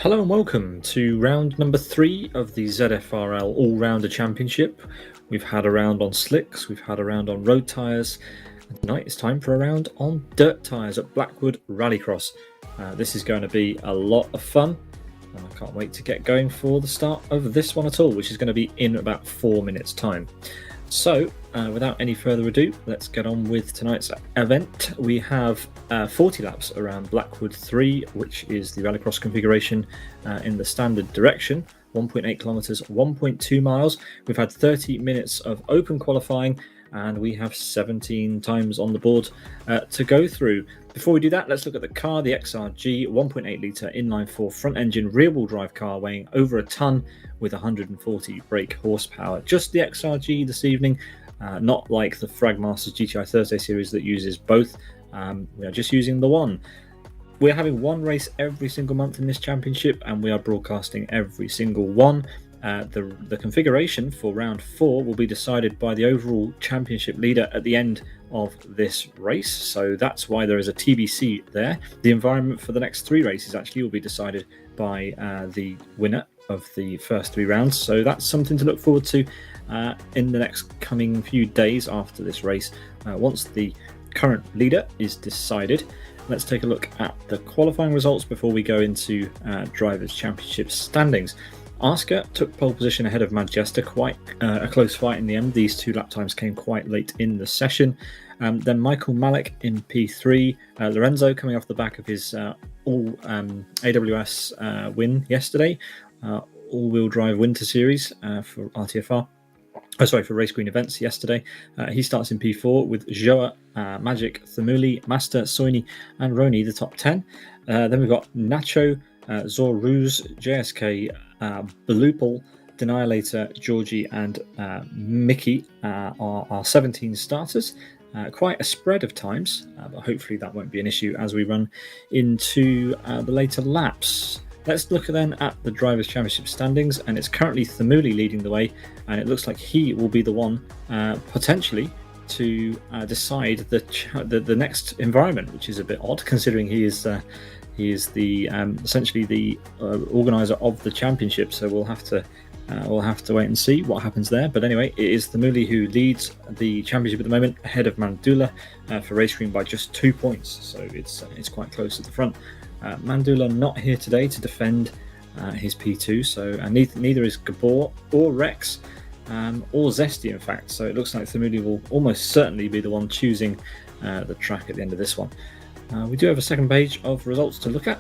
Hello and welcome to round number 3 of the ZFRL All Rounder Championship. We've had a round on slicks, we've had a round on road tyres, and tonight it's time for a round on dirt tyres at Blackwood Rallycross. This is going to be a lot of fun, and I can't wait to get going for the start of this one at all, which is going to be in about 4 minutes' time. So, without any further ado, let's get on with tonight's event. We have 40 laps around Blackwood 3, which is the rallycross configuration in the standard direction, 1.8 kilometres, 1.2 miles. We've had 30 minutes of open qualifying, and we have 17 times on the board to go through. Before we do that, let's look at the car, the XRG 1.8 litre inline-4 front-engine rear-wheel drive car weighing over a tonne with 140 brake horsepower. Just the XRG this evening, not like the Fragmasters GTI Thursday series that uses both. We are just using the one. We're having one race every single month in this championship, and we are broadcasting every single one. The configuration for round 4 will be decided by the overall championship leader at the end of this race, so that's why there is a TBC there. The environment for the next 3 races actually will be decided by the winner of the first 3 rounds, so that's something to look forward to in the next coming few days after this race. Once the current leader is decided, let's take a look at the qualifying results before we go into Drivers' Championship standings. Oscar took pole position ahead of Majesta, quite a close fight in the end. These 2 lap times came quite late in the session. Then Michael Malik in P3, Lorenzo coming off the back of his all AWS win yesterday, all-wheel drive winter series for RTFR. For Race Green Events yesterday. He starts in P4 with Joa, Magic, Thamuli, Master, Soini, and Roni, the top 10. Then we've got Nacho, Zoruz, JSK, Balupal, Denialator, Georgie, and Mickey are our 17 starters. Quite a spread of times, but hopefully that won't be an issue as we run into the later laps. Let's look then at the Drivers' Championship standings, and it's currently Thamuli leading the way, and it looks like he will be the one potentially to decide the next environment, which is a bit odd considering he is the essentially the organizer of the championship. So we'll have to wait and see what happens there. But anyway, it is Thamuli who leads the championship at the moment, ahead of Mandula for Race Green by just 2 points. So it's quite close at the front. Mandula not here today to defend his P2, so neither is Gabor or Rex or Zesty, in fact. So it looks like Thamuli will almost certainly be the one choosing the track at the end of this one. We do have a second page of results to look at.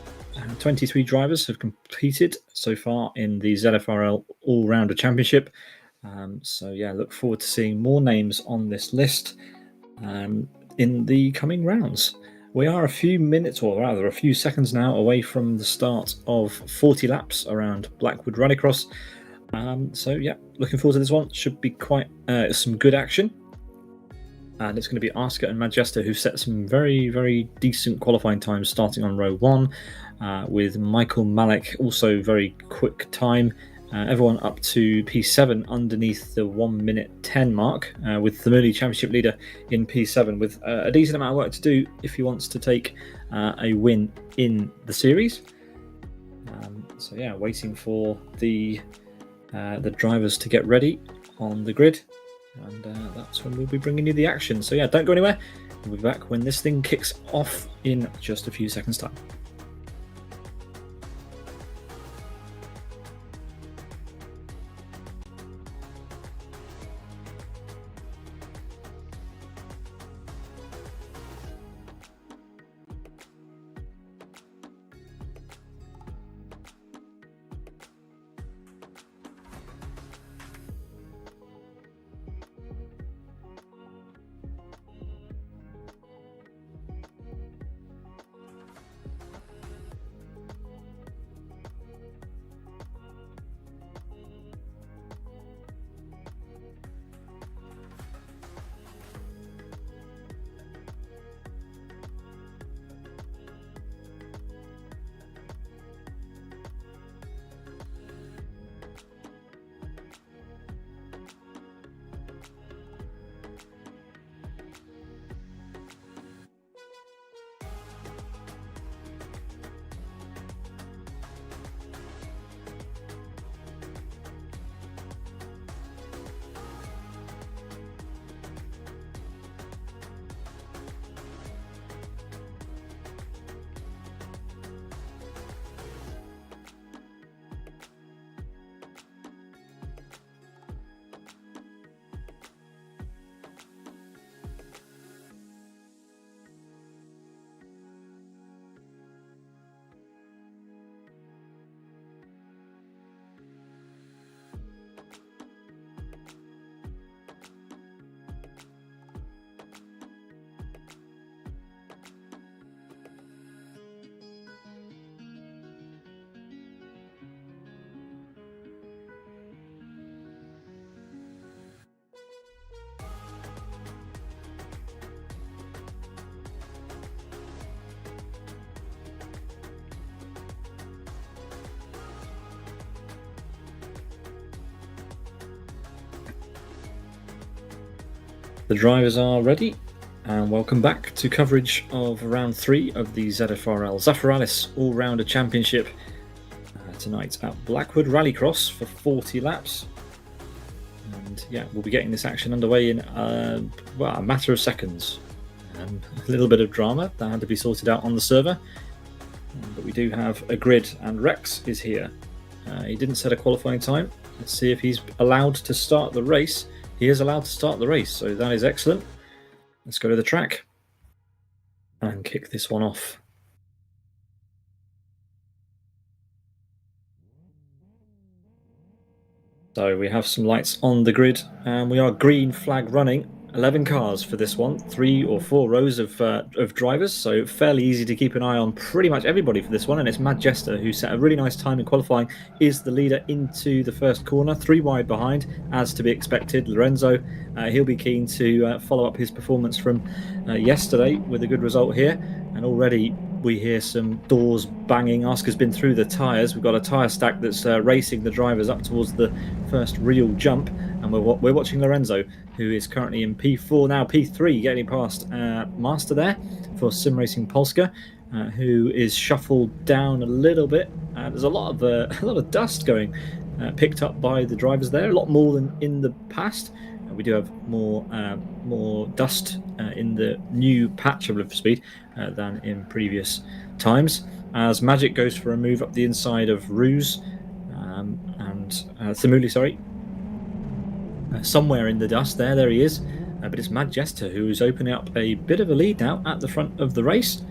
23 drivers have competed so far in the ZFRL All Rounder Championship. So yeah, look forward to seeing more names on this list in the coming rounds. We are a few minutes, or rather a few seconds now, away from the start of 40 laps around Blackwood Rallycross. So yeah, looking forward to this one. Should be quite some good action. And it's going to be Oscar and Majesta who set some very, very decent qualifying times starting on row 1, with Michael Malik also very quick time. Everyone up to P7 underneath the 1 minute 10 mark, with Thamuli championship leader in P7 with a decent amount of work to do if he wants to take a win in the series. So yeah, waiting for the drivers to get ready on the grid, and that's when we'll be bringing you the action. So yeah, don't go anywhere. We'll be back when this thing kicks off in just a few seconds' time. The drivers are ready, and welcome back to coverage of round 3 of the ZFRL Zafiralis All Rounder Championship tonight at Blackwood Rallycross for 40 laps. And yeah, we'll be getting this action underway in a matter of seconds. A little bit of drama that had to be sorted out on the server, but we do have a grid, and Rex is here. He didn't set a qualifying time. Let's see if he's allowed to start the race. He is allowed to start the race, so that is excellent. Let's go to the track and kick this one off. So we have some lights on the grid, and we are green flag running. 11 cars for this one, 3 or 4 rows of drivers, so fairly easy to keep an eye on pretty much everybody for this one. And it's Mad Jester, who set a really nice time in qualifying, is the leader into the first corner, 3 wide behind, as to be expected. Lorenzo, he'll be keen to follow up his performance from yesterday with a good result here. And already we hear some doors banging. Oscar's been through the tyres. We've got a tyre stack that's racing the drivers up towards the first real jump. And we're watching Lorenzo, who is currently in P4, now P3, getting past Master there for Sim Racing Polska, who is shuffled down a little bit. There's a lot of dust going picked up by the drivers there, a lot more than in the past. We do have more dust in the new patch of Live for Speed than in previous times, as Magic goes for a move up the inside of Ruse and Thimuli, somewhere in the dust there he is, but it's Mad Jester who is opening up a bit of a lead now at the front of the race.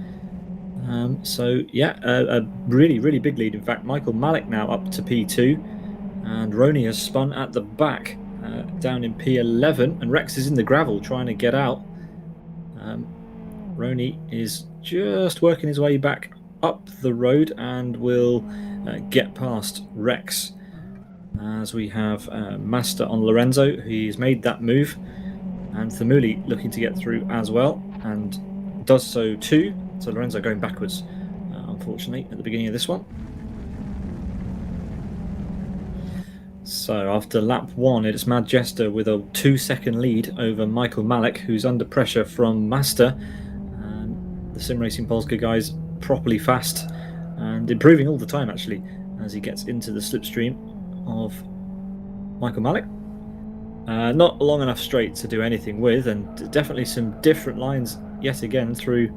So yeah, a really big lead. In fact, Michael Malik now up to P2, and Roni has spun at the back down in P11, and Rex is in the gravel trying to get out. Roni is just working his way back up the road and will get past Rex, as we have Master on Lorenzo. He's made that move, and Thimuli looking to get through as well, and does so too. So Lorenzo going backwards, unfortunately, at the beginning of this one. So after lap 1, it's Mad Jester with a 2-second lead over Michael Malik, who's under pressure from Master. And the Sim Racing Polska guy's properly fast and improving all the time, actually, as he gets into the slipstream of Michael Malik. Not long enough straight to do anything with, and definitely some different lines yet again through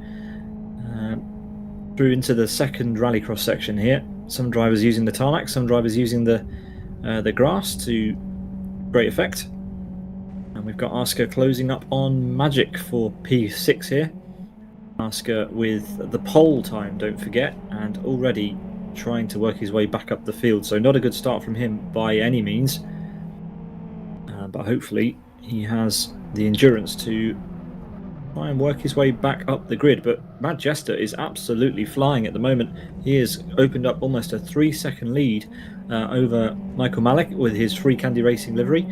into the second rallycross section here. Some drivers using the tarmac, some drivers using the grass to great effect. And we've got Oscar closing up on Magic for P6 here. Oscar with the pole time, don't forget, and already trying to work his way back up the field. So not a good start from him by any means, but hopefully he has the endurance to try and work his way back up the grid. But Mad Jester is absolutely flying at the moment. He has opened up almost a 3-second lead over Michael Malik with his Free Candy Racing livery,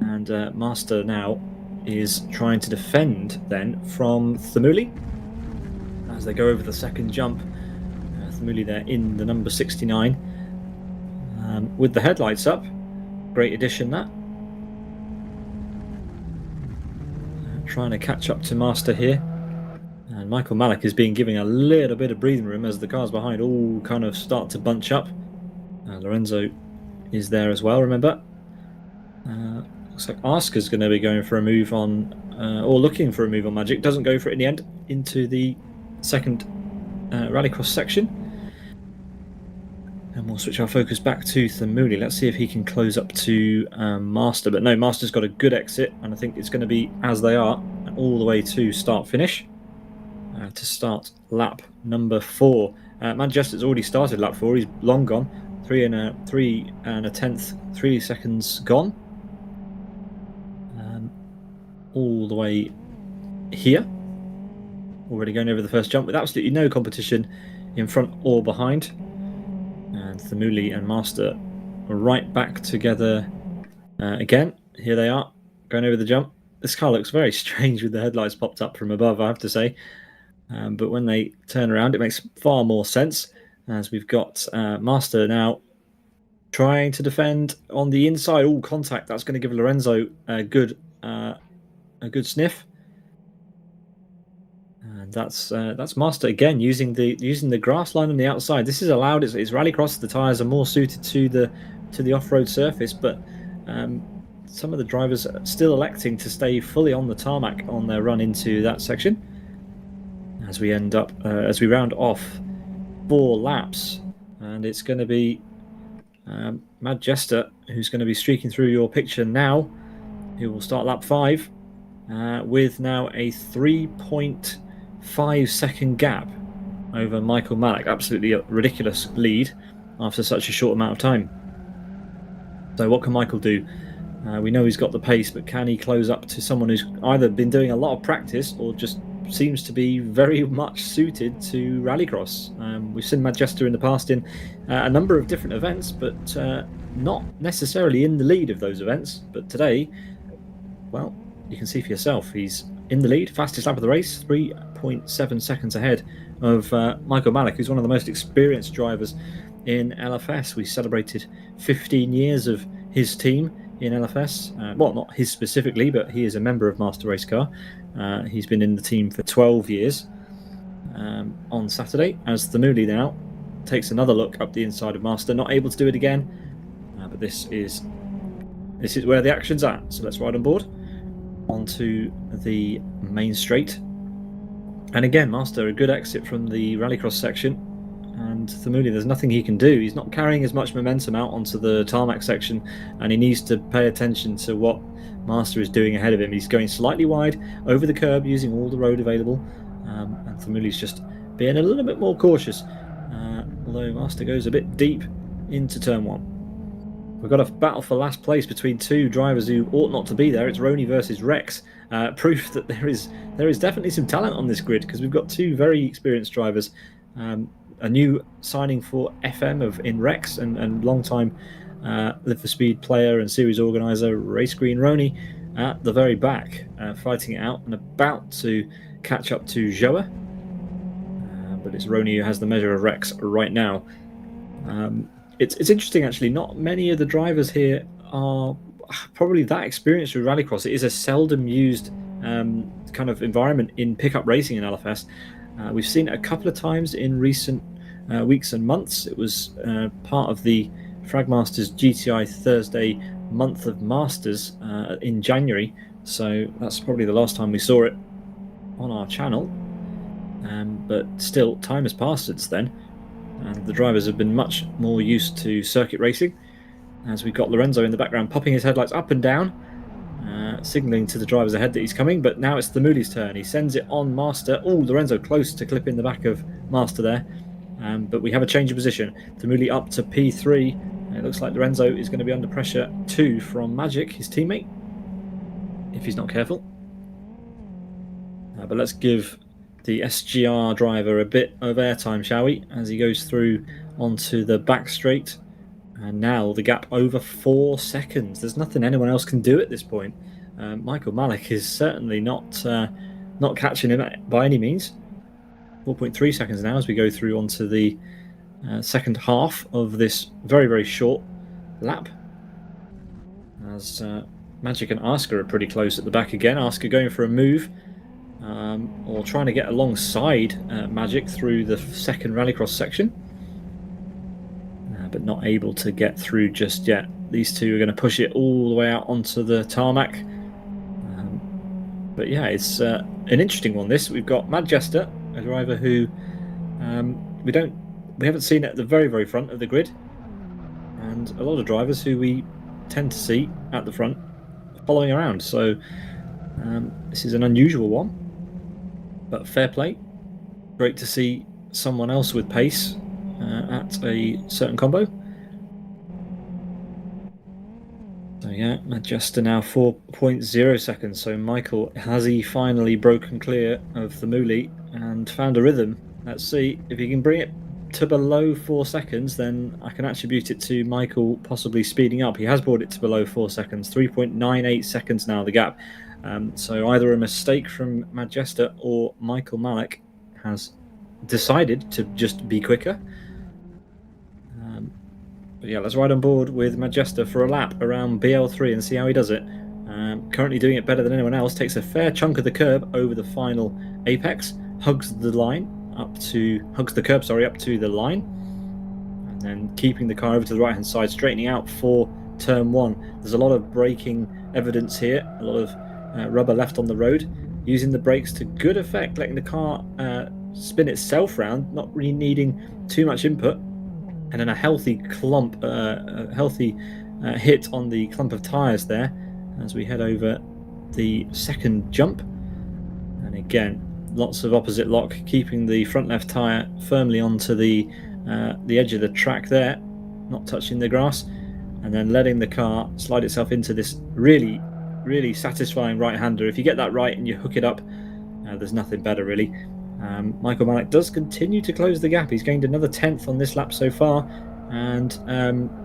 and Master now is trying to defend then from Thimuli as they go over the second jump. Thimuli there in the number 69 with the headlights up. Great addition, that. Trying to catch up to Master here, and Michael Malik is given a little bit of breathing room as the cars behind all kind of start to bunch up. Lorenzo is there as well, remember. Looks like Oscar's going to be going for a move on, or looking for a move on Magic. Doesn't go for it in the end, into the second rallycross section. And we'll switch our focus back to Thimuli. Let's see if he can close up to Master. But no, Master's got a good exit, and I think it's going to be as they are, all the way to start-finish, to start lap number 4. Mad Jester's already started lap 4. He's long gone. 3 and a 10th, 3 seconds gone. All the way here. Already going over the first jump with absolutely no competition in front or behind. And Thimuli and Master are right back together again. Here they are, going over the jump. This car looks very strange with the headlights popped up from above, I have to say. But when they turn around, it makes far more sense, as we've got Master now trying to defend on the inside. All contact. That's going to give Lorenzo a good a good sniff. And that's Master again using the grass line on the outside. This is allowed. It's rallycross. The tyres are more suited to the off-road surface, but some of the drivers are still electing to stay fully on the tarmac on their run into that section. As we round off 4 laps, and it's going to be Mad Jester who's going to be streaking through your picture now, who will start lap 5 with now a 3.5 second gap over Michael Malik. Absolutely a ridiculous lead after such a short amount of time. So what can Michael do? We know he's got the pace, but can he close up to someone who's either been doing a lot of practice or just seems to be very much suited to rallycross? We've seen Mad Jester in the past in a number of different events, but not necessarily in the lead of those events. But today, well, you can see for yourself, he's in the lead, fastest lap of the race, 3.7 seconds ahead of Michael Malik, who's one of the most experienced drivers in LFS. We celebrated 15 years of his team in LFS. Well, not his specifically, but he is a member of Master Race Car. He's been in the team for 12 years. On Saturday, as Thamuli now takes another look up the inside of Master, not able to do it again, but this is where the action's at. So let's ride on board onto the main straight. And again, Master, a good exit from the rallycross section. And Thamuli, there's nothing he can do. He's not carrying as much momentum out onto the tarmac section, and he needs to pay attention to what Master is doing ahead of him. He's going slightly wide over the curb using all the road available, and Thamuli's just being a little bit more cautious, although Master goes a bit deep into turn 1. We've got a battle for last place between 2 drivers who ought not to be there. It's Roni versus Rex. Proof that there is definitely some talent on this grid, because we've got 2 very experienced drivers. A new signing for FM in Rex, and long-time Live for Speed player and series organizer Race Green Roni at the very back, fighting it out and about to catch up to Joa. But it's Roni who has the measure of Rex right now. It's interesting, actually. Not many of the drivers here are probably that experienced with rallycross. It is a seldom used kind of environment in pickup racing in LFS. We've seen it a couple of times in recent weeks and months. It was part of the Fragmasters GTI Thursday month of Masters in January, so that's probably the last time we saw it on our channel. But still, time has passed since then, and the drivers have been much more used to circuit racing, as we've got Lorenzo in the background popping his headlights up and down, signalling to the drivers ahead that he's coming. But now it's Thamuli's turn. He sends it on Master. Oh, Lorenzo close to clip in the back of Master there, but we have a change of position. Thamuli up to P3. It looks like Lorenzo is going to be under pressure too from Magic, his teammate, if he's not careful. But let's give the SGR driver a bit of airtime, shall we, as he goes through onto the back straight. And now the gap over 4 seconds. There's nothing anyone else can do at this point. Michael Malik is certainly not catching him by any means. 4.3 seconds now as we go through onto the second half of this very, very short lap. As Magic and Asker are pretty close at the back again. Asker going for a move, or trying to get alongside Magic through the second rallycross section, but not able to get through just yet. These two are going to push it all the way out onto the tarmac. But yeah, it's an interesting one, this. We've got Mad Jester, a driver who we haven't seen at the very, very front of the grid, and a lot of drivers who we tend to see at the front following around. So this is an unusual one, but fair play. Great to see someone else with pace at a certain combo. So yeah, Jester now 4.0 seconds. So Michael, has he finally broken clear of Thamuli and found a rhythm? Let's see if he can bring it to below 4 seconds. Then I can attribute it to Michael possibly speeding up. He has brought it to below 4 seconds. 3.98 seconds now the gap. So either a mistake from Mad Jester or Michael Malik has decided to just be quicker. But yeah, let's ride on board with Mad Jester for a lap around BL3 and see how he does it. Currently doing it better than anyone else. Takes a fair chunk of the curb over the final apex. Hugs the curb, up to the line, and then keeping the car over to the right hand side, straightening out for turn 1. There's a lot of braking evidence here, a lot of rubber left on the road. Using the brakes to good effect, letting the car spin itself round, not really needing too much input, and then a healthy hit on the clump of tyres there as we head over the second jump. And again, lots of opposite lock, keeping the front left tyre firmly onto the edge of the track there, not touching the grass, and then letting the car slide itself into this really, really satisfying right-hander. If you get that right and you hook it up, there's nothing better really. Michael Malik does continue to close the gap. He's gained another 10th on this lap so far, and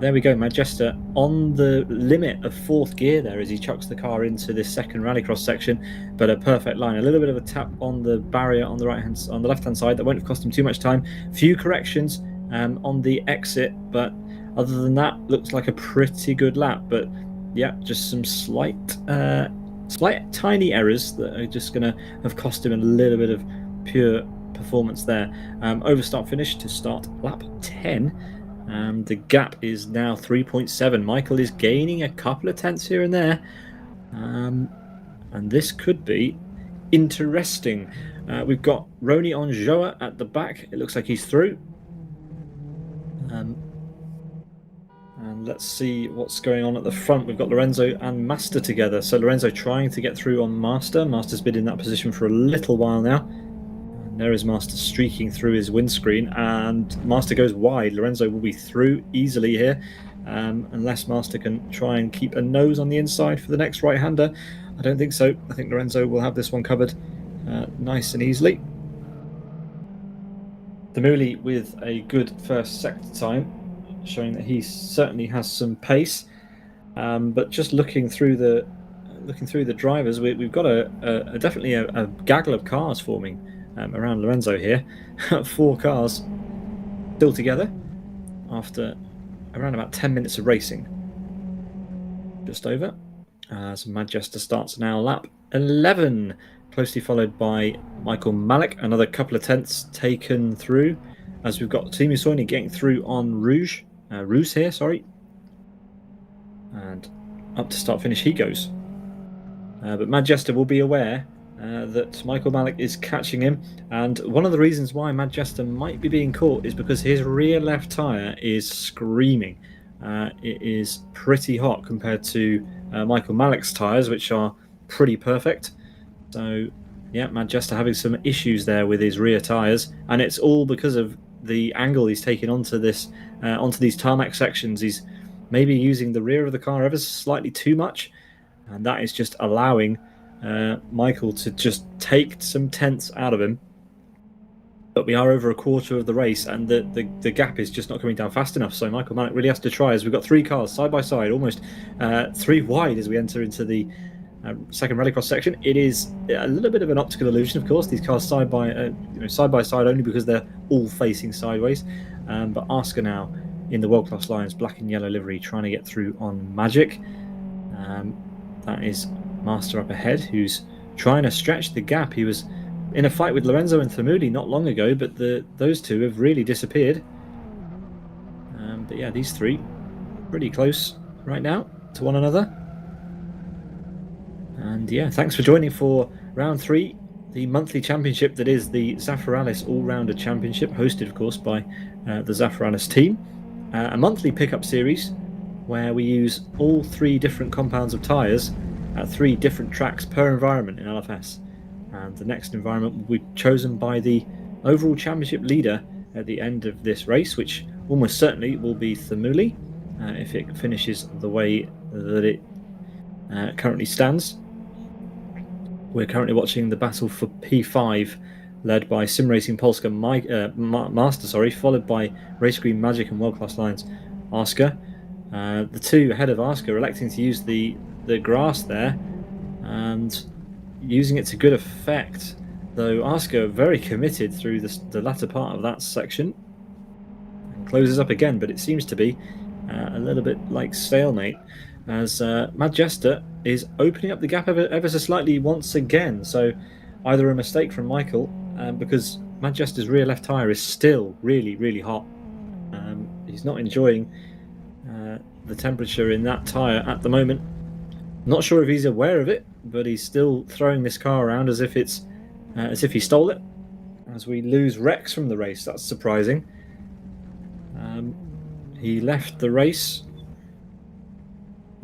there we go. Majesta on the limit of 4th gear there as he chucks the car into this second rallycross section, but a perfect line. A little bit of a tap on the barrier on the left-hand side that won't have cost him too much time. Few corrections on the exit, but other than that, looks like a pretty good lap. But yeah, just some slight tiny errors that are just going to have cost him a little bit of pure performance there. Over start finish to start lap 10. The gap is now 3.7. Michael is gaining a couple of tenths here and there, and this could be interesting. We've got Rony Onjoa at the back. It looks like he's through. And let's see what's going on at the front. We've got Lorenzo and Master together. So Lorenzo trying to get through on Master. Master's been in that position for a little while now. And there is Master streaking through his windscreen, and Master goes wide. Lorenzo will be through easily here, unless Master can try and keep a nose on the inside for the next right-hander. I don't think so. I think Lorenzo will have this one covered nice and easily. Themuli with a good first sector time, showing that he certainly has some pace. But just looking through the drivers, we've got definitely a gaggle of cars forming around Lorenzo here. 4 cars still together after around about 10 minutes of racing. Just over. So Majesta starts now lap 11, closely followed by Michael Malik. Another couple of tenths taken through, as we've got Timu Soini getting through on Rouge here, sorry. And up to start finish he goes. But Majesta will be aware that Michael Malik is catching him, and one of the reasons why Majesta might be being caught is because his rear left tyre is screaming. It is pretty hot compared to Michael Malik's tyres, which are pretty perfect. So yeah, Majesta having some issues there with his rear tyres, and it's all because of the angle he's taken onto these tarmac sections. He's maybe using the rear of the car ever slightly too much, and that is just allowing Michael to just take some tenths out of him. But we are over a quarter of the race, and the gap is just not coming down fast enough. So Michael Malik really has to try, as we've got 3 cars side by side, almost 3 wide as we enter into the second rallycross section. It is a little bit of an optical illusion, of course. These cars side by side only because they're all facing sideways. But Oscar now in the World Class Lions black and yellow livery, trying to get through on Magic. That is Master up ahead, who's trying to stretch the gap. He was in a fight with Lorenzo and Themuli not long ago, but those two have really disappeared. But yeah, these 3 pretty close right now to one another. And yeah, thanks for joining for round 3, the monthly championship that is the Zafiralis All Rounder Championship, hosted of course by the Zafiralis team. A monthly pickup series where we use all 3 different compounds of tyres at 3 different tracks per environment in LFS. And the next environment will be chosen by the overall championship leader at the end of this race, which almost certainly will be Themuli if it finishes the way that it currently stands. We're currently watching the battle for P5, led by Sim Racing Polska Master, followed by Race Green Magic and World Class Lions Oscar. The 2 ahead of Oscar electing to use the grass there, and using it to good effect, though Oscar very committed through the latter part of that section, and closes up again, but it seems to be a little bit like stalemate, as Majesta is opening up the gap ever so slightly once again. So either a mistake from Michael, because Manchester's rear left tyre is still really, really hot. He's not enjoying the temperature in that tyre at the moment. Not sure if he's aware of it, but he's still throwing this car around as if he stole it. As we lose Rex from the race, that's surprising. He left the race,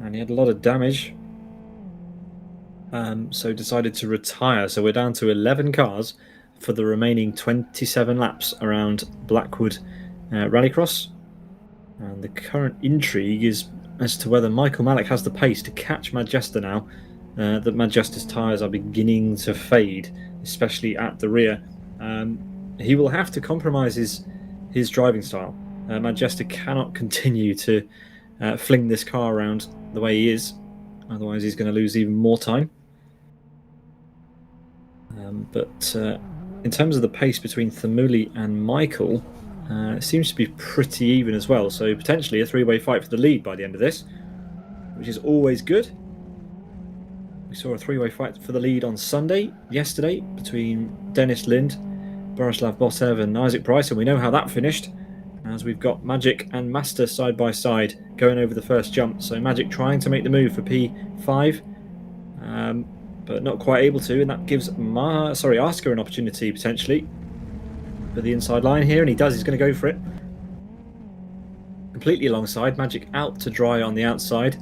and he had a lot of damage, so decided to retire. So we're down to 11 cars for the remaining 27 laps around Blackwood Rallycross. And the current intrigue is as to whether Michael Malik has the pace to catch Manchester now that Manchester's tyres are beginning to fade, especially at the rear. He will have to compromise his driving style. Manchester cannot continue to fling this car around the way he is, otherwise he's going to lose even more time. But in terms of the pace between Thamuli and Michael, it seems to be pretty even as well, so potentially a three-way fight for the lead by the end of this, which is always good. We saw a three-way fight for the lead on Sunday, yesterday, between Dennis Lind, Borislav Botev and Isaac Price, and we know how that finished, as we've got Magic and Master side by side going over the first jump. So Magic trying to make the move for P5, but not quite able to, and that gives Asker an opportunity potentially for the inside line here, and he does. He's going to go for it. Completely alongside, Magic out to dry on the outside.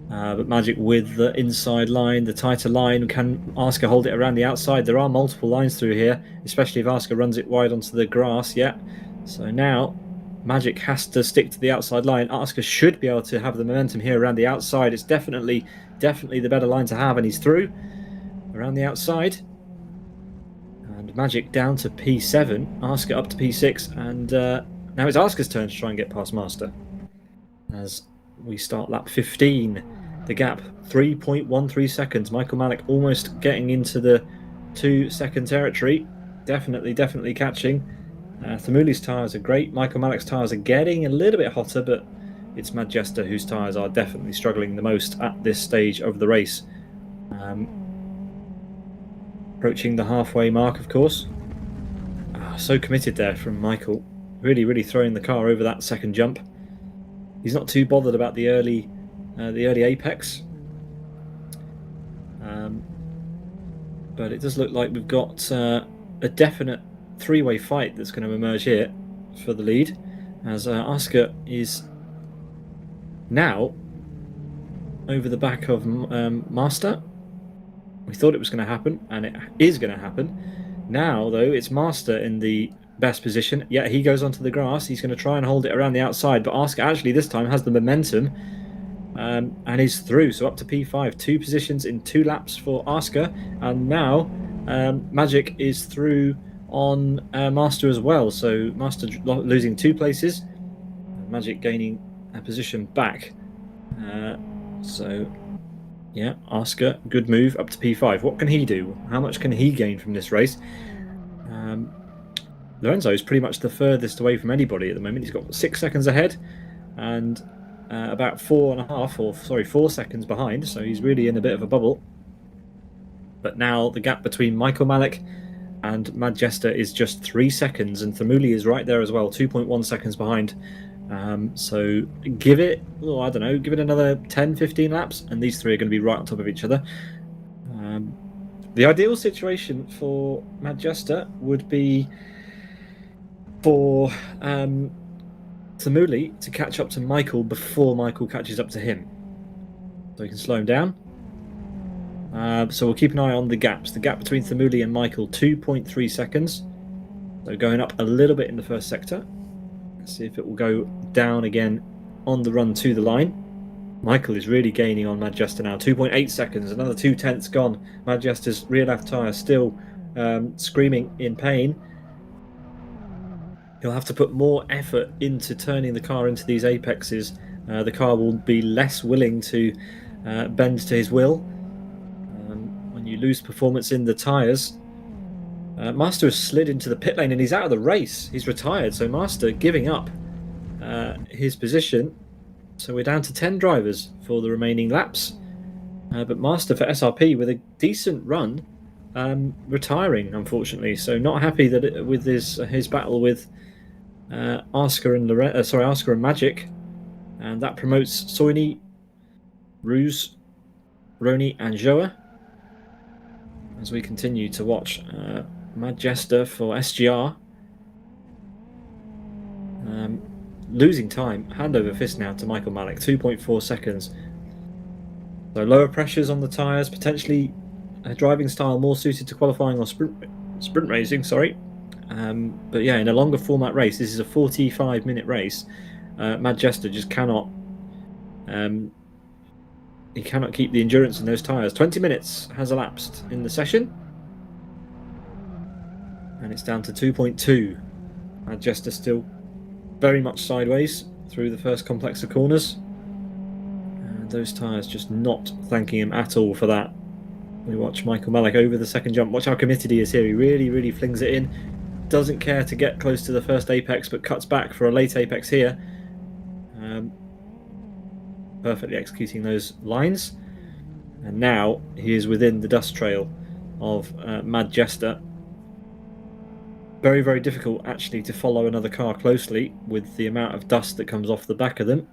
But Magic with the inside line, the tighter line. Can Asker hold it around the outside? There are multiple lines through here, especially if Asker runs it wide onto the grass. Yeah. So now Magic has to stick to the outside line. Asker should be able to have the momentum here around the outside. It's definitely the better line to have, and he's through around the outside. And Magic down to P7, Asker up to P6, and now it's Asker's turn to try and get past Master. As we start lap 15, the gap 3.13 seconds. Michael Malik almost getting into the 2-second territory. Definitely catching. Thamuli's tyres are great. Michael Malik's tyres are getting a little bit hotter, but it's Manchester whose tyres are definitely struggling the most at this stage of the race. Approaching the halfway mark, of course. So committed there from Michael. Really throwing the car over that second jump. He's not too bothered about the early apex. But it does look like we've got a definite three-way fight that's going to emerge here for the lead, as Asker is now over the back of Master. We thought it was going to happen, and it is going to happen. Now, though, it's Master in the best position. Yeah, he goes onto the grass. He's going to try and hold it around the outside, but Asker actually this time has the momentum and is through. So up to P5, 2 positions in 2 laps for Asker, and now Magic is through on Master as well. So Master losing 2 places, Magic gaining a position back. So yeah, Asker, good move up to P5. What can he do? How much can he gain from this race? Lorenzo is pretty much the furthest away from anybody at the moment. He's got 6 seconds ahead and about 4 seconds behind, so he's really in a bit of a bubble. But now the gap between Michael Malik and Manchester is just 3 seconds, and Thamuli is right there as well, 2.1 seconds behind. So give it, give it another 10-15 laps, and these 3 are going to be right on top of each other. The ideal situation for Manchester would be for Thamuli to catch up to Michael before Michael catches up to him, so he can slow him down. So we'll keep an eye on the gaps. The gap between Thamuli and Michael, 2.3 seconds. So going up a little bit in the first sector. Let's see if it will go down again on the run to the line. Michael is really gaining on Manchester now. 2.8 seconds, another 2/10 gone. Manchester's rear left tyre still screaming in pain. He'll have to put more effort into turning the car into these apexes. The car will be less willing to bend to his will. When you lose performance in the tyres. Master has slid into the pit lane and he's out of the race. He's retired, so Master giving up his position. So we're down to 10 drivers for the remaining laps. But Master for SRP with a decent run, retiring unfortunately. So not happy that with his battle with Asker and Magic, and that promotes Soini, Ruse, Roni, and Joa. As we continue to watch Mad Jester for SGR. Losing time, hand over fist now to Michael Malik, 2.4 seconds. So lower pressures on the tyres, potentially a driving style more suited to qualifying or sprint racing, sorry. But yeah, in a longer format race, this is a 45-minute race. Mad Jester just cannot. He cannot keep the endurance in those tyres. 20 minutes has elapsed in the session, and it's down to 2.2. Mad Jester still very much sideways through the first complex of corners. And those tyres just not thanking him at all for that. We watch Michael Malik over the second jump. Watch how committed he is here. He really flings it in. Doesn't care to get close to the first apex, but cuts back for a late apex here. Perfectly executing those lines. And now he is within the dust trail of Mad Jester. Very difficult actually to follow another car closely with the amount of dust that comes off the back of them.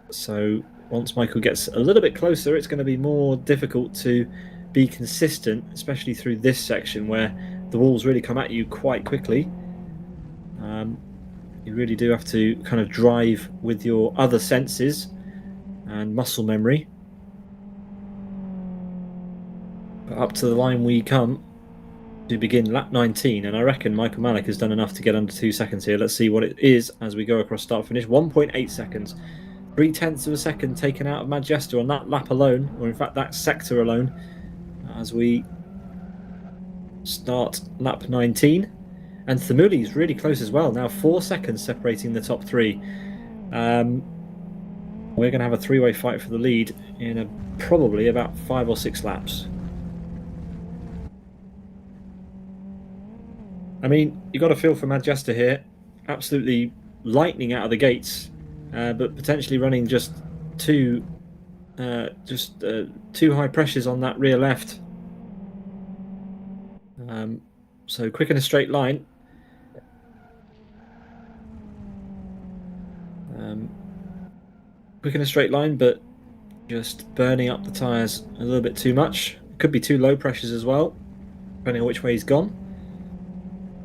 So once Michael gets a little bit closer, it's going to be more difficult to be consistent, especially through this section where the walls really come at you quite quickly. You really do have to kind of drive with your other senses and muscle memory. But up to the line we come to begin lap 19, and I reckon Michael Malik has done enough to get under 2 seconds here. Let's see what it is as we go across start finish. 1.8 seconds, 0.3 of a second taken out of Mad Jester on that lap alone, or in fact that sector alone, as we start lap 19. And Thamuli is really close as well, now 4 seconds separating the top three. We're going to have a three-way fight for the lead in probably about 5 or 6 laps. I mean, you got to feel for Mad Jester here. Absolutely lightning out of the gates, but potentially running just too high pressures on that rear left. So quick in a straight line. Quick in a straight line, but just burning up the tyres a little bit too much. Could be too low pressures as well, depending on which way he's gone.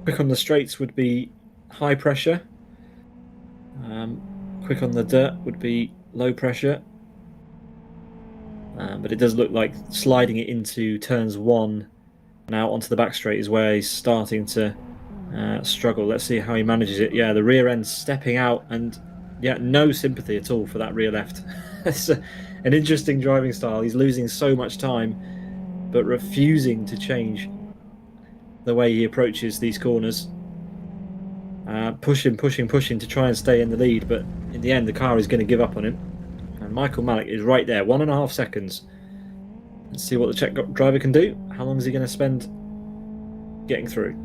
Quick on the straights would be high pressure. Quick on the dirt would be low pressure. But it does look like sliding it into turns 1 and out onto the back straight is where he's starting to struggle. Let's see how he manages it. Yeah, the rear end stepping out, and yeah, no sympathy at all for that rear left. It's an interesting driving style. He's losing so much time, but refusing to change the way he approaches these corners. Pushing to try and stay in the lead, but in the end the car is going to give up on him. And Michael Malik is right there, 1.5 seconds. Let's see what the Czech driver can do. How long is he going to spend getting through?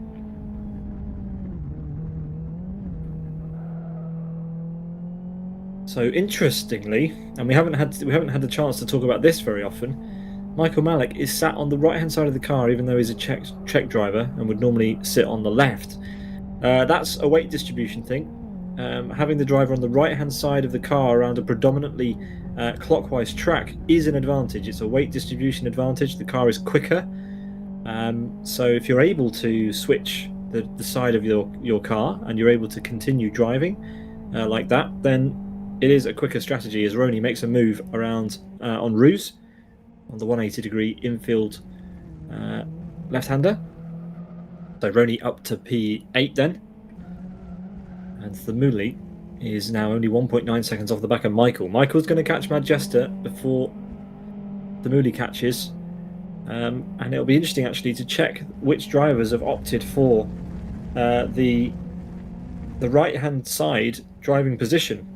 So interestingly, and we haven't had the chance to talk about this very often, Michael Malik is sat on the right hand side of the car, even though he's a Czech driver and would normally sit on the left. That's a weight distribution thing. Having the driver on the right hand side of the car around a predominantly clockwise track is an advantage. It's a weight distribution advantage. The car is quicker, so if you're able to switch the side of your car and you're able to continue driving like that, then it is a quicker strategy, as Roni makes a move around on Ruse on the 180 degree infield left-hander. So Roni up to P8 then. And Thamuli is now only 1.9 seconds off the back of Michael. Michael's going to catch Mad Jester before Thamuli catches. And it'll be interesting actually to check which drivers have opted for the right-hand side driving position.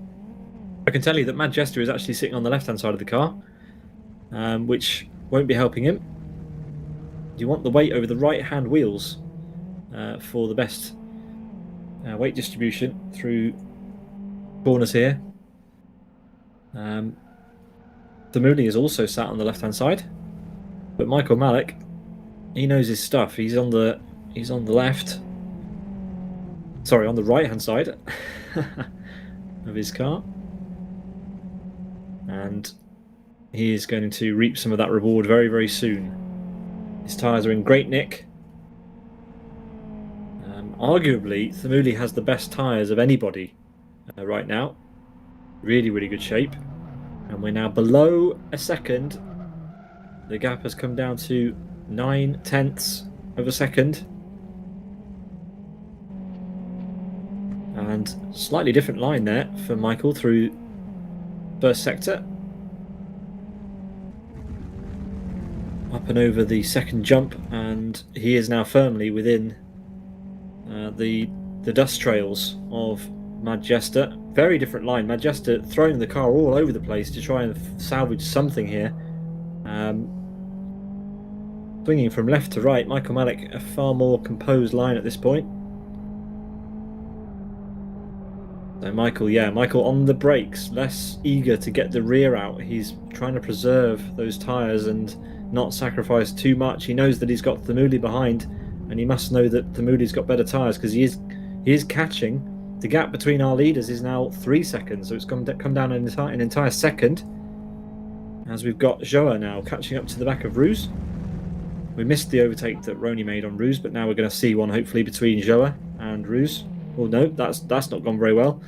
I can tell you that Mad Jester is actually sitting on the left-hand side of the car, which won't be helping him. You want the weight over the right-hand wheels for the best weight distribution through corners here. Thamuli is also sat on the left-hand side, but Michael Malik, he knows his stuff. He's on the left. Sorry, on the right-hand side of his car, and he is going to reap some of that reward very, very soon. His tyres are in great nick. Arguably, Thamuli has the best tyres of anybody right now. Really, really good shape. And we're now below a second. The gap has come down to 9/10 of a second. And slightly different line there for Michael through first sector. Up and over the second jump, and he is now firmly within the dust trails of Majesta. Very different line. Majesta throwing the car all over the place to try and salvage something here. Swinging from left to right. Michael Malik, a far more composed line at this point. So Michael on the brakes, less eager to get the rear out. He's trying to preserve those tyres and not sacrifice too much. He knows that he's got Thamuli behind, and he must know that Thamuli's got better tyres because he is catching. The gap between our leaders is now 3 seconds, so it's come down an entire second. As we've got Joa now catching up to the back of Roos. We missed the overtake that Roney made on Roos, but now we're going to see one hopefully between Joa and Roos. Oh no, that's not gone very well.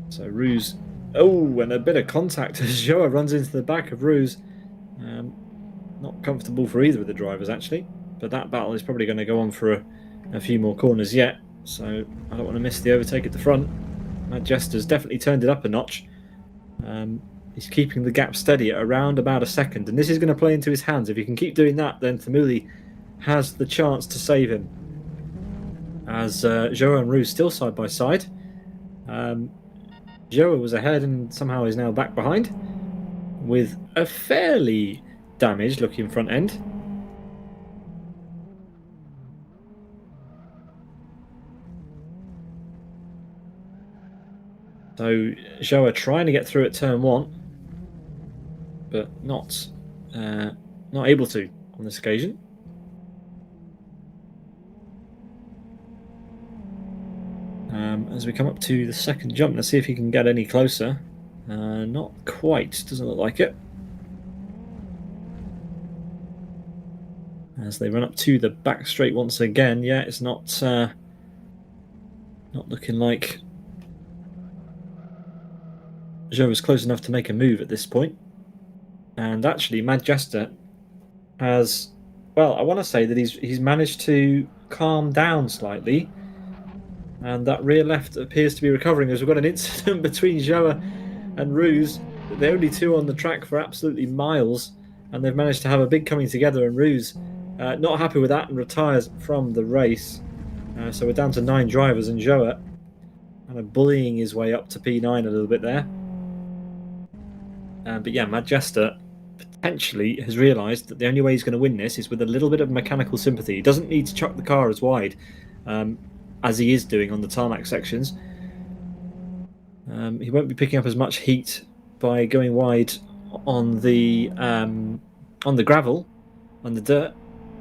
So Roos, and a bit of contact as Joa runs into the back of Roos. Not comfortable for either of the drivers actually, but that battle is probably going to go on for a few more corners yet. So I don't want to miss the overtake at the front. Majesta's definitely turned it up a notch. He's keeping the gap steady at around about a second, and this is going to play into his hands. If he can keep doing that, then Thamuli has the chance to save him. As Joa and Roos still side by side. Joa was ahead and somehow is now back behind with a fairly damaged looking front end. So Joa trying to get through at turn 1, but not able to on this occasion. As we come up to the second jump, let's see if he can get any closer. Not quite, doesn't look like it. As they run up to the back straight once again, yeah, it's not looking like Joe was close enough to make a move at this point. And actually, Majesta has, well, I want to say that he's managed to calm down slightly. And that rear left appears to be recovering as we've got an incident between Joa and Roos. They're only two on the track for absolutely miles, and they've managed to have a big coming together, and Roos not happy with that and retires from the race. So we're down to 9 drivers, and Joa kind of bullying his way up to P9 a little bit there. But yeah, Majesta potentially has realised that the only way he's going to win this is with a little bit of mechanical sympathy. He doesn't need to chuck the car as wide as he is doing on the tarmac sections. He won't be picking up as much heat by going wide on the gravel, on the dirt,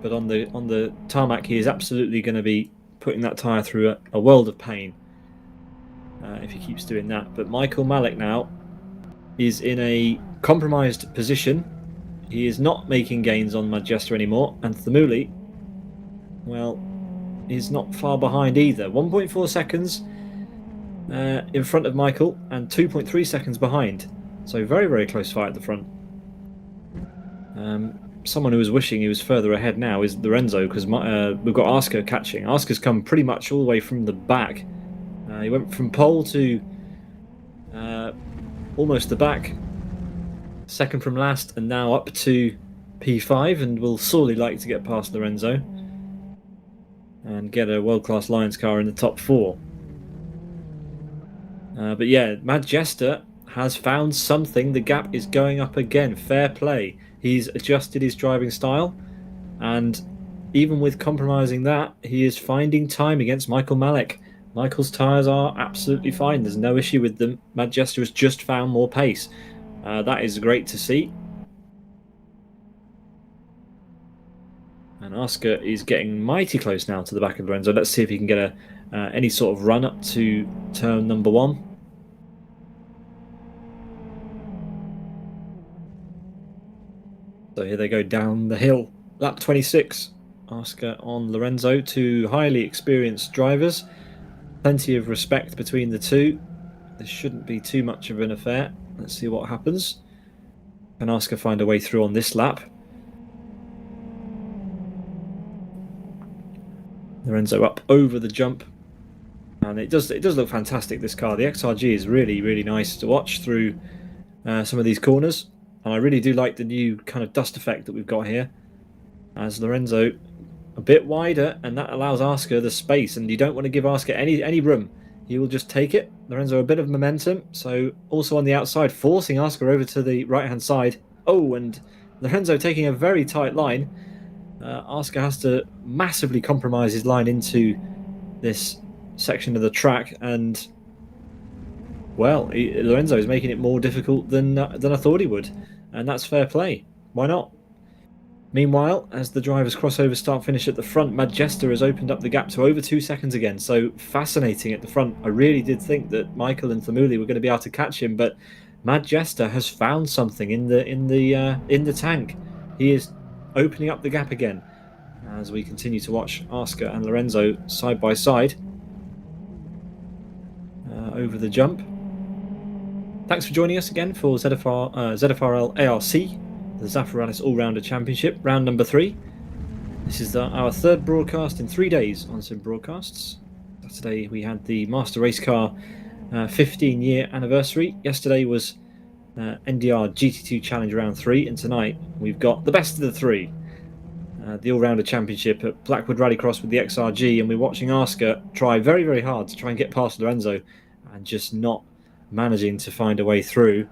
but on the tarmac he is absolutely going to be putting that tyre through a world of pain if he keeps doing that. But Michael Malik now is in a compromised position. He is not making gains on Majesta anymore, and Thamuli, well, is not far behind either. 1.4 seconds in front of Michael and 2.3 seconds behind. So very, very close fight at the front. Someone who was wishing he was further ahead now is Lorenzo, because we've got Asker catching. Asker's come pretty much all the way from the back. He went from pole to almost the back, second from last, and now up to P5, and will sorely like to get past Lorenzo and get a world-class Lions car in the top 4. But yeah, Majesta has found something. The gap is going up again. Fair play. He's adjusted his driving style, and even with compromising that, he is finding time against Michael Malik. Michael's tyres are absolutely fine. There's no issue with them. Manchester has just found more pace. That is great to see. And Oscar is getting mighty close now to the back of Lorenzo. Let's see if he can get any sort of run up to turn number 1. So here they go down the hill. Lap 26. Oscar on Lorenzo. Two highly experienced drivers. Plenty of respect between the two. This shouldn't be too much of an affair. Let's see what happens. Can Oscar find a way through on this lap? Lorenzo up over the jump, and it does look fantastic, this car. The XRG is really, really nice to watch through some of these corners, and I really do like the new kind of dust effect that we've got here, as Lorenzo a bit wider, and that allows Oscar the space, and you don't want to give Oscar any room. He will just take it. Lorenzo a bit of momentum, so also on the outside, forcing Oscar over to the right hand side. Oh, and Lorenzo taking a very tight line. Oscar has to massively compromise his line into this section of the track, and well, Lorenzo is making it more difficult than I thought he would, and that's fair play. Why not? Meanwhile, as the drivers cross over start-finish at the front, Majesta has opened up the gap to over 2 seconds again. So fascinating at the front. I really did think that Michael and Thamuli were going to be able to catch him, but Majesta has found something in the tank. He is opening up the gap again as we continue to watch Oscar and Lorenzo side by side over the jump. Thanks for joining us again for ZFRL ARC, the Zafiralis All Rounder Championship, round number 3. This is our third broadcast in 3 days on Sim Broadcasts. Saturday we had the Master Race Car 15-year anniversary. Yesterday was NDR GT2 Challenge Round 3, and tonight we've got the best of the 3. The All-Rounder Championship at Blackwood Rallycross with the XRG, and we're watching Oscar try very, very hard to try and get past Lorenzo and just not managing to find a way through.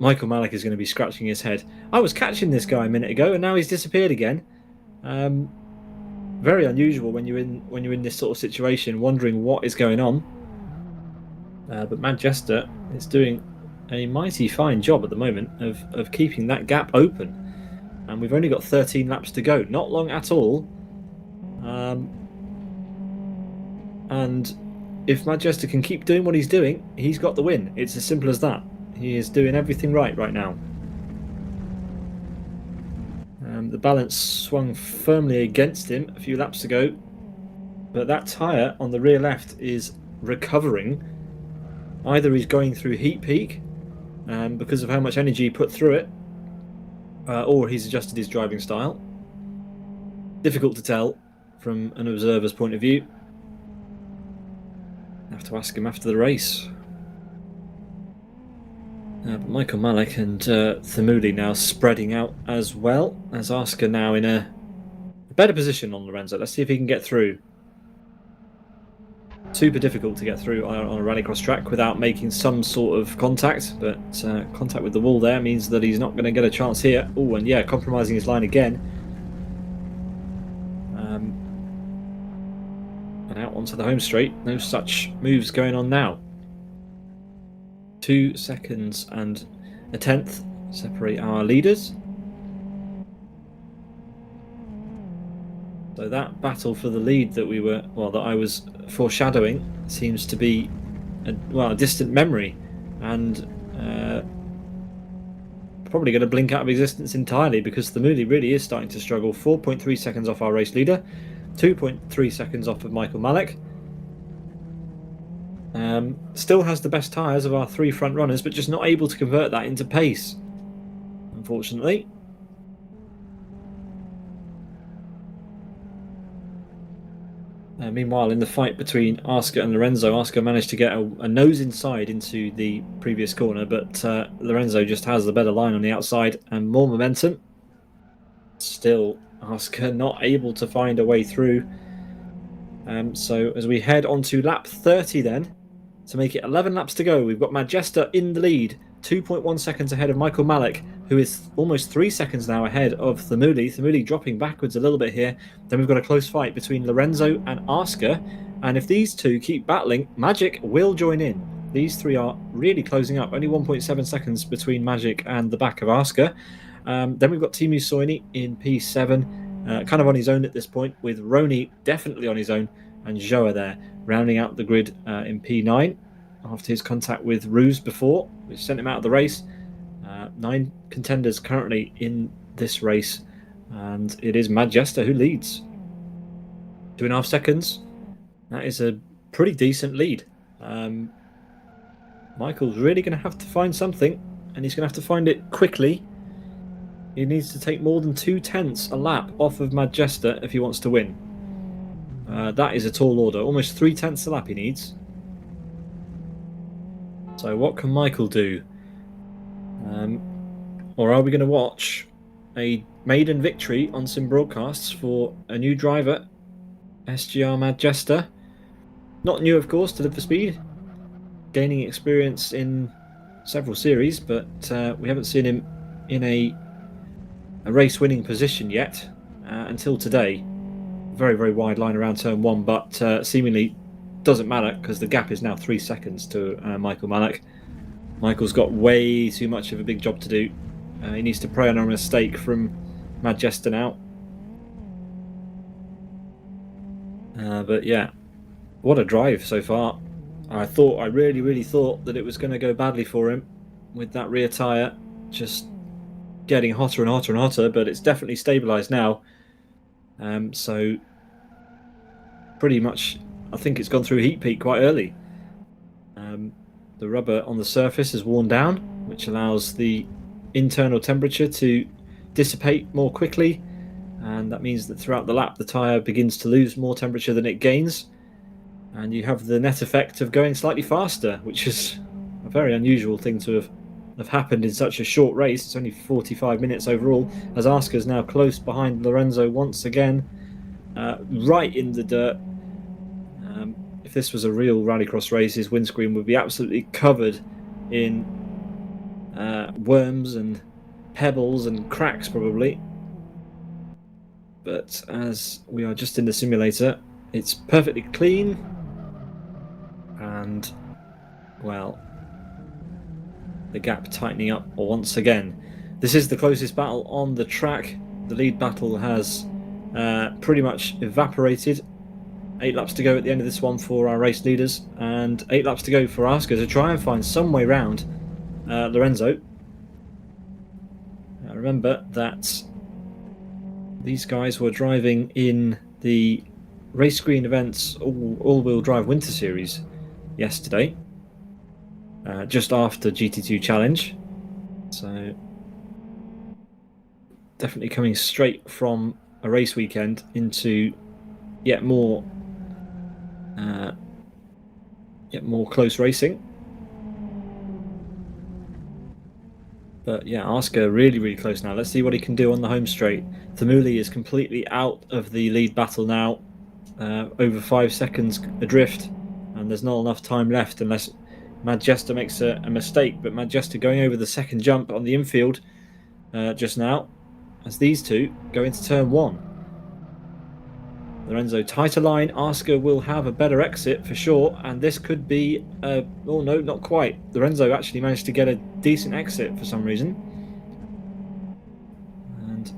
Michael Malik is going to be scratching his head. I was catching this guy a minute ago, and now he's disappeared again. Very unusual when you're in this sort of situation, wondering what is going on. But Manchester is doing a mighty fine job at the moment of keeping that gap open, and we've only got 13 laps to go. Not long at all. And if Manchester can keep doing what he's doing, he's got the win. It's as simple as that. He is doing everything right now. The balance swung firmly against him a few laps ago, but that tyre on the rear left is recovering. Either he's going through heat peak because of how much energy he put through it, or he's adjusted his driving style. Difficult to tell from an observer's point of view. I have to ask him after the race. But Michael Malik and Thamuli now spreading out as well, as Oscar now in a better position on Lorenzo. Let's see if he can get through. Super difficult to get through on a rallycross track without making some sort of contact, but contact with the wall there means that he's not going to get a chance here. Oh, and yeah, compromising his line again. And out onto the home straight. No such moves going on now. 2 seconds and a tenth separate our leaders. So that battle for the lead that I was foreshadowing seems to be a distant memory, and probably going to blink out of existence entirely, because Thamuli really is starting to struggle. 4.3 seconds off our race leader, 2.3 seconds off of Michael Malik. Still has the best tyres of our 3 front runners, but just not able to convert that into pace, unfortunately. Meanwhile, in the fight between Oscar and Lorenzo, Oscar managed to get a nose inside into the previous corner, but Lorenzo just has the better line on the outside and more momentum. Still, Oscar not able to find a way through. So as we head on to lap 30 then, to make it 11 laps to go, we've got Majesta in the lead, 2.1 seconds ahead of Michael Malik, who is almost 3 seconds now ahead of Thamuli. Thamuli dropping backwards a little bit here. Then we've got a close fight between Lorenzo and Oscar, And if these two keep battling, Magic will join in. These three are really closing up. Only 1.7 seconds between Magic and the back of Asker. Then we've got Timu Soini in P7, kind of on his own at this point, with Roni definitely on his own, and Joa there, rounding out the grid in P9 after his contact with Ruse before, which sent him out of the race. 9 contenders currently in this race, and it is Majesta who leads. 2.5 seconds. That is a pretty decent lead. Michael's really going to have to find something, and he's going to have to find it quickly. He needs to take more than 2/10 a lap off of Majesta if he wants to win. That is a tall order. Almost 3/10 a lap he needs. So what can Michael do? Or are we going to watch a maiden victory on some broadcasts for a new driver, SGR Majesta? Not new, of course, to Live for Speed. Gaining experience in several series, but we haven't seen him in a race-winning position yet until today. Very, very wide line around turn 1, but seemingly doesn't matter because the gap is now 3 seconds to Michael Malek. Michael's got way too much of a big job to do. He needs to prey on a mistake from Majesta now. But yeah, what a drive so far. I really, really thought that it was going to go badly for him with that rear tyre just getting hotter and hotter and hotter, but it's definitely stabilised now. So pretty much, I think it's gone through heat peak quite early. The rubber on the surface is worn down, which allows the internal temperature to dissipate more quickly, and that means that throughout the lap the tyre begins to lose more temperature than it gains, and you have the net effect of going slightly faster, which is a very unusual thing to have happened in such a short race. It's only 45 minutes overall, as Asker's now close behind Lorenzo once again, right in the dirt. If this was a real rallycross race, his windscreen would be absolutely covered in worms and pebbles and cracks probably. But as we are just in the simulator, it's perfectly clean, and well, the gap tightening up once again. This is the closest battle on the track. The lead battle has pretty much evaporated. 8 laps to go at the end of this one for our race leaders, and 8 laps to go for Asker to try and find some way round Lorenzo. Remember that these guys were driving in the Race Green Events all-wheel drive winter series yesterday, just after GT2 Challenge. So definitely coming straight from a race weekend into yet more close racing. But yeah, Asker really, really close now. Let's see what he can do on the home straight. Thamuli is completely out of the lead battle now, over 5 seconds adrift, and there's not enough time left unless Majesta makes a mistake. But Majesta going over the second jump on the infield just now, as these two go into turn 1. Lorenzo tighter line. Asker will have a better exit for sure, and this could be oh no, not quite. Lorenzo actually managed to get a decent exit for some reason, and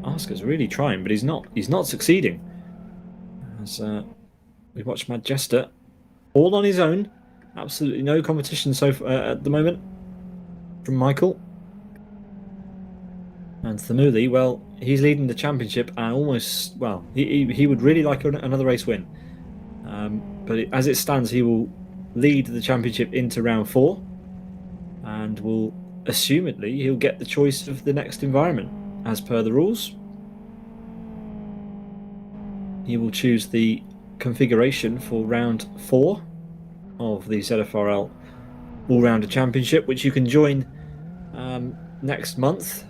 Asker's really trying, but he's not succeeding. As we watch Majesta all on his own, absolutely no competition so far, at the moment from Michael. And Thamuli, well, he's leading the championship, and almost, well, he would really like another race win. But as it stands, he will lead the championship into round 4, and will, assumedly, he'll get the choice of the next environment as per the rules. He will choose the configuration for round 4 of the ZFRL All Rounder Championship, which you can join next month.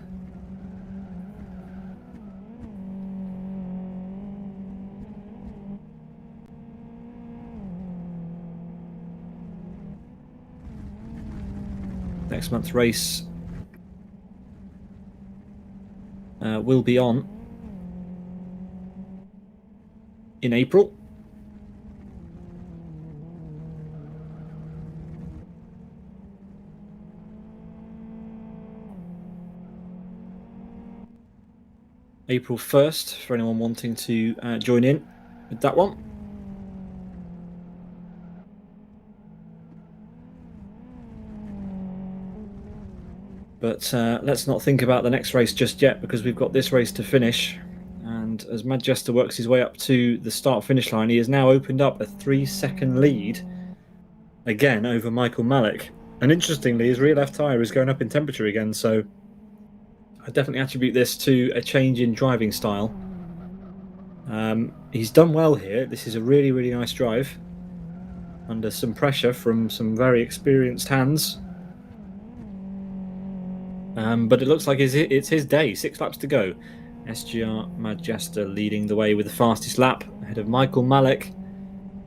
Next month's race will be on in April, April 1st for anyone wanting to join in with that one. But let's not think about the next race just yet, because we've got this race to finish. And as Manchester works his way up to the start-finish line, he has now opened up a 3-second lead again over Michael Malik. And interestingly, his rear left tyre is going up in temperature again, so I definitely attribute this to a change in driving style. He's done well here. This is a really, really nice drive under some pressure from some very experienced hands. But it looks like it's his day. 6 laps to go. SGR Majesta leading the way with the fastest lap ahead of Michael Malik.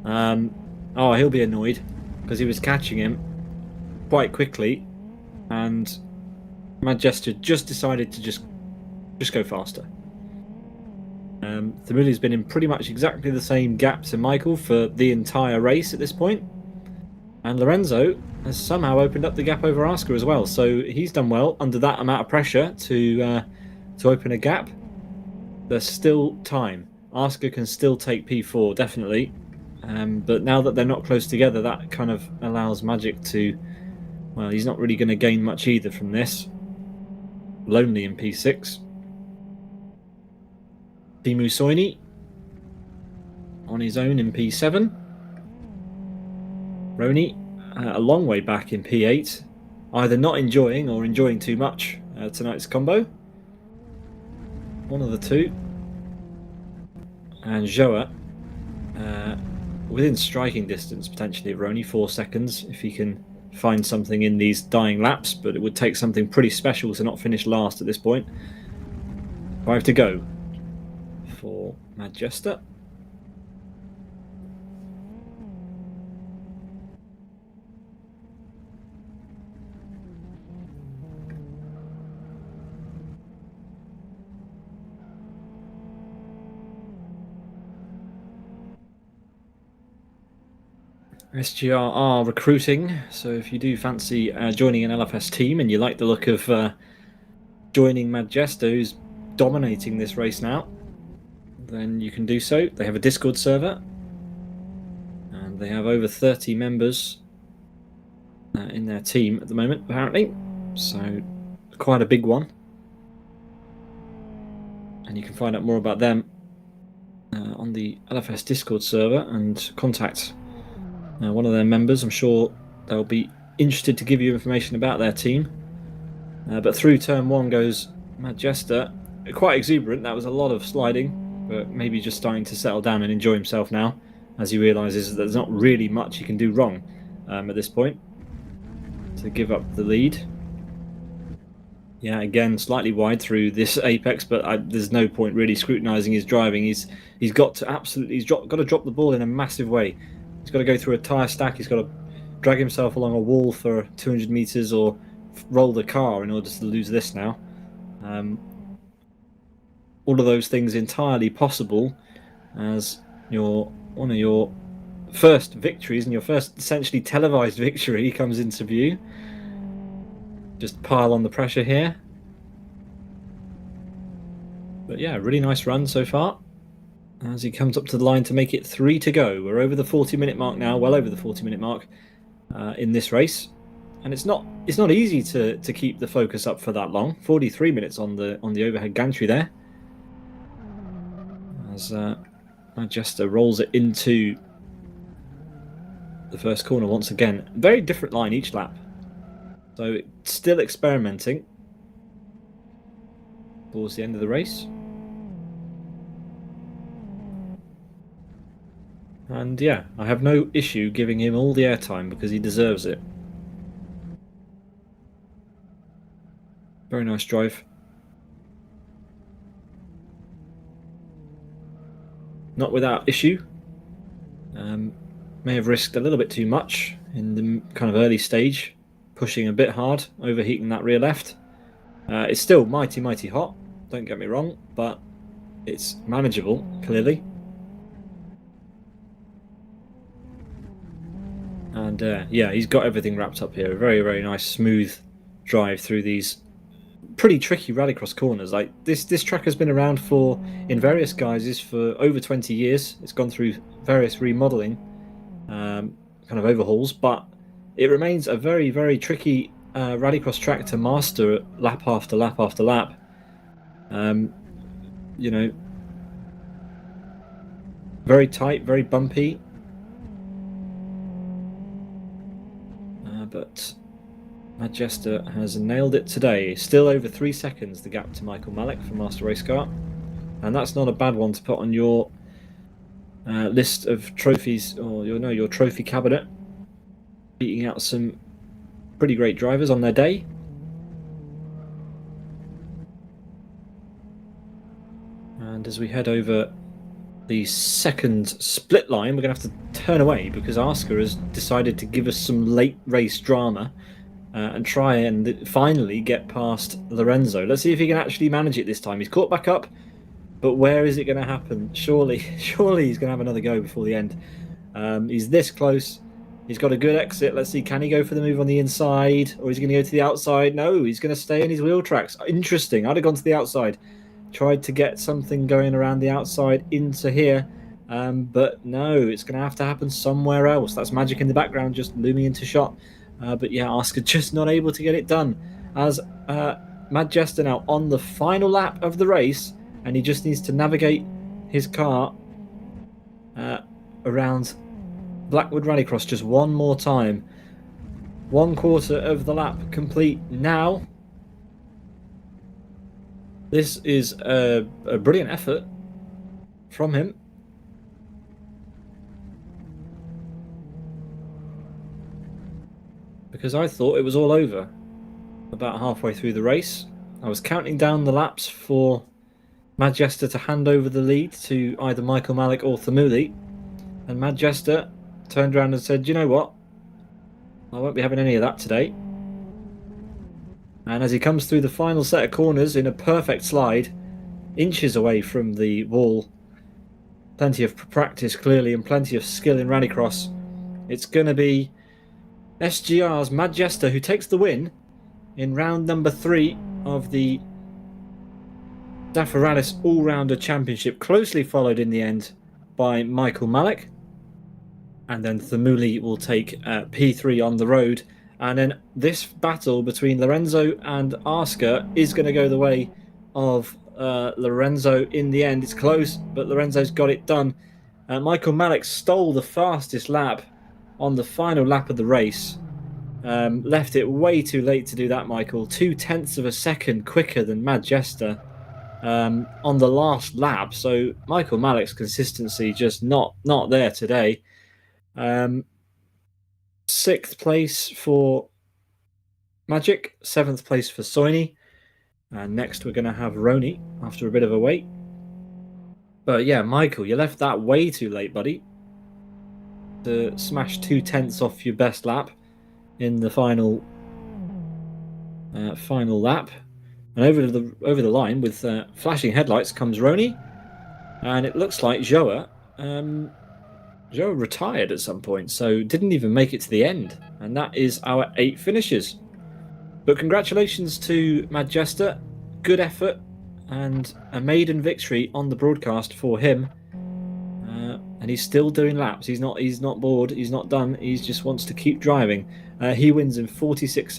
Oh, he'll be annoyed because he was catching him quite quickly, and Majesta just decided to just go faster. Thamuli's been in pretty much exactly the same gap to Michael for the entire race at this point. And Lorenzo has somehow opened up the gap over Asker as well. So he's done well under that amount of pressure to open a gap. There's still time. Asker can still take P4, definitely. But now that they're not close together, that kind of allows Magic to... Well, he's not really going to gain much either from this. Lonely in P6. Timu Soini on his own in P7. Roni a long way back in P8, either not enjoying or enjoying too much tonight's combo. One of the two. And Joa within striking distance potentially of Roni, 4 seconds if he can find something in these dying laps, but it would take something pretty special to not finish last at this point. 5 to go for Majesta. SGR are recruiting, so if you do fancy joining an LFS team and you like the look of joining Majesta, who's dominating this race now, then you can do so. They have a Discord server, and they have over 30 members in their team at the moment, apparently, so quite a big one. And you can find out more about them on the LFS Discord server and contact one of their members. I'm sure they'll be interested to give you information about their team. But through turn 1 goes Majesta. Quite exuberant. That was a lot of sliding, but maybe just starting to settle down and enjoy himself now, as he realises that there's not really much he can do wrong at this point to give up the lead. Yeah, again, slightly wide through this apex, but there's no point really scrutinising his driving. He's got to drop the ball in a massive way. He's got to go through a tyre stack. He's got to drag himself along a wall for 200 metres or roll the car in order to lose this now. All of those things entirely possible as one of your first victories and your first essentially televised victory comes into view. Just pile on the pressure here. But yeah, really nice run so far as he comes up to the line to make it 3 to go. We're over the 40-minute mark now, well over the 40-minute mark in this race, and it's not easy to keep the focus up for that long. 43 minutes on the overhead gantry there, as Majesta rolls it into the first corner once again. Very different line each lap, so still experimenting towards the end of the race. And yeah, I have no issue giving him all the airtime because he deserves it. Very nice drive. Not without issue. May have risked a little bit too much in the kind of early stage, pushing a bit hard, overheating that rear left. It's still mighty, mighty hot, don't get me wrong, but it's manageable, clearly. And yeah, he's got everything wrapped up here. A very, very nice, smooth drive through these pretty tricky rallycross corners. Like this track has been around in various guises for over 20 years. It's gone through various remodeling, kind of overhauls, but it remains a very, very tricky rallycross track to master lap after lap after lap. Very tight, very bumpy. But Majesta has nailed it today. Still over 3 seconds, the gap to Michael Malik for Master Race Car. And that's not a bad one to put on your list of trophies, or your trophy cabinet. Beating out some pretty great drivers on their day. And as we head over the second split line, we're going to have to turn away because Oscar has decided to give us some late race drama and try and finally get past Lorenzo. Let's see if he can actually manage it this time. He's caught back up, but where is it going to happen? Surely he's going to have another go before the end. He's this close. He's got a good exit. Let's see, can he go for the move on the inside, or is he going to go to the outside? No, he's going to stay in his wheel tracks. Interesting. I'd have gone to the outside. Tried to get something going around the outside into here, but no, it's going to have to happen somewhere else. That's Magic in the background just looming into shot. But yeah, Oscar just not able to get it done. As Majesta now on the final lap of the race, and he just needs to navigate his car around Blackwood Rallycross just one more time. 1/4 of the lap complete now. This is a brilliant effort from him. Because I thought it was all over about halfway through the race. I was counting down the laps for Majesta to hand over the lead to either Michael Malik or Thamuli. And Majesta turned around and said, you know what? I won't be having any of that today. And as he comes through the final set of corners in a perfect slide, inches away from the wall, plenty of practice clearly and plenty of skill in Rallycross, it's going to be SGR's Majesta who takes the win in round number 3 of the Zafiralis All Rounder Championship, closely followed in the end by Michael Malik. And then Thamuli will take P3 on the road. And then this battle between Lorenzo and Oscar is going to go the way of Lorenzo in the end. It's close, but Lorenzo's got it done. Michael Malik stole the fastest lap on the final lap of the race. Left it way too late to do that, Michael. 0.2 of a second quicker than Majesta on the last lap. So Michael Malik's consistency just not there today. 6th place for Magic, 7th place for Soini. And next we're going to have Roni after a bit of a wait. But yeah, Michael, you left that way too late, buddy. To smash 0.2 off your best lap in the final lap. And over the line with flashing headlights comes Roni. And it looks like Joa retired at some point, so didn't even make it to the end. And that is our 8 finishers. But congratulations to Majesta. Good effort and a maiden victory on the broadcast for him. And he's still doing laps. He's not bored. He's not done. He just wants to keep driving. He wins in 46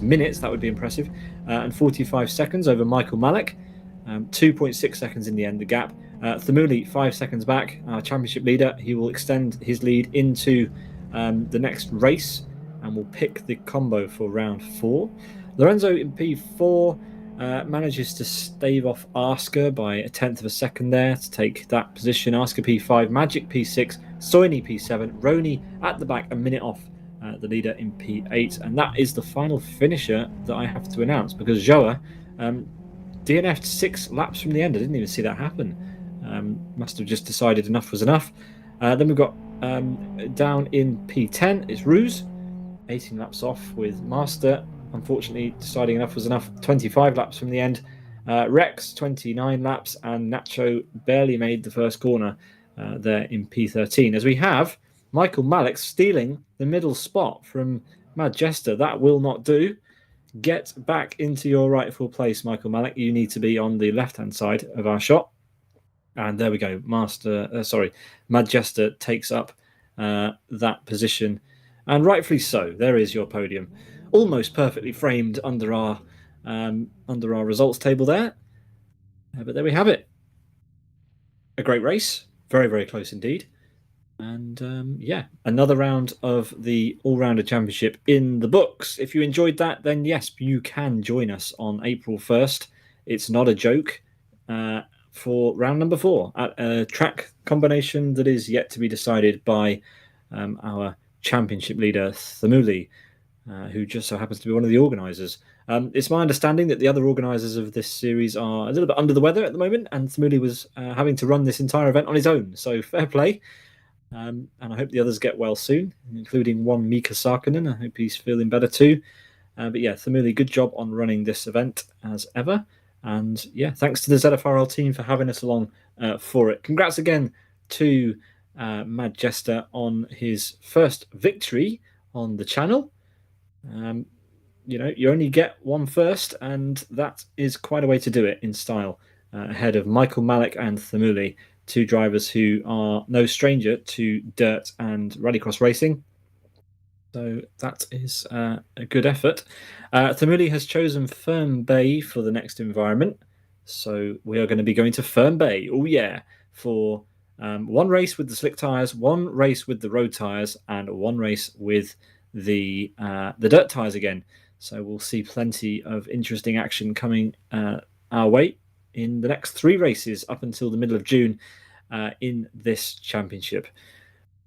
minutes. That would be impressive. And 45 seconds over Michael Malik. 2.6 seconds in the end, the gap. Thamuli 5 seconds back, our championship leader. He will extend his lead into the next race and will pick the combo for round 4. Lorenzo in P4 manages to stave off Oscar by 1/10 of a second there to take that position. Oscar P5, Magic P6, Soini P7, Roni at the back a minute off the leader in P8. And that is the final finisher that I have to announce because Joa DNF'd 6 laps from the end. I didn't even see that happen. Must have just decided enough was enough. Then we've got down in P10, it's Ruse, 18 laps off with Master. Unfortunately, deciding enough was enough. 25 laps from the end. Rex, 29 laps, and Nacho barely made the first corner there in P13. As we have Michael Malik stealing the middle spot from Majesta. That will not do. get back into your rightful place, Michael Malik. You need to be on the left-hand side of our shot. And there we go. Mad Jester takes up that position, and rightfully so. There is your podium, almost perfectly framed under our results table there. But there we have it. A great race, very, very close indeed. And another round of the All Rounder Championship in the books. If you enjoyed that, then yes, you can join us on April 1st. It's not a joke. For round number 4 at a track combination that is yet to be decided by our championship leader, Thamuli, who just so happens to be one of the organisers. It's my understanding that the other organisers of this series are a little bit under the weather at the moment, and Thamuli was having to run this entire event on his own, so fair play. And I hope the others get well soon, including one Mika Sarkinen. I hope he's feeling better too. But yeah, Thamuli, good job on running this event as ever. And yeah, thanks to the ZFRL team for having us along for it. Congrats again to Mad Jester on his first victory on the channel. You only get one first, and that is quite a way to do it in style, ahead of Michael Malik and Thamuli, two drivers who are no stranger to dirt and rallycross racing. So that is a good effort. Thamuli has chosen Fern Bay for the next environment. So we are going to be going to Fern Bay, oh yeah, for one race with the slick tyres, one race with the road tyres, and one race with the dirt tyres again. So we'll see plenty of interesting action coming our way in the next 3 races up until the middle of June in this championship.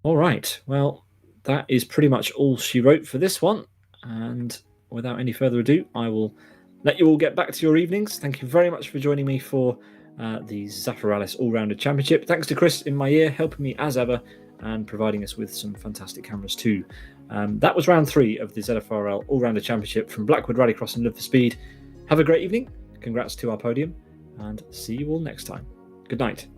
All right, well, that is pretty much all she wrote for this one. And without any further ado, I will let you all get back to your evenings. Thank you very much for joining me for the Zafiralis All Rounder Championship. Thanks to Chris in my ear, helping me as ever and providing us with some fantastic cameras too. That was round 3 of the ZFRL All Rounder Championship from Blackwood Rallycross and Live for Speed. Have a great evening. Congrats to our podium, and see you all next time. Good night.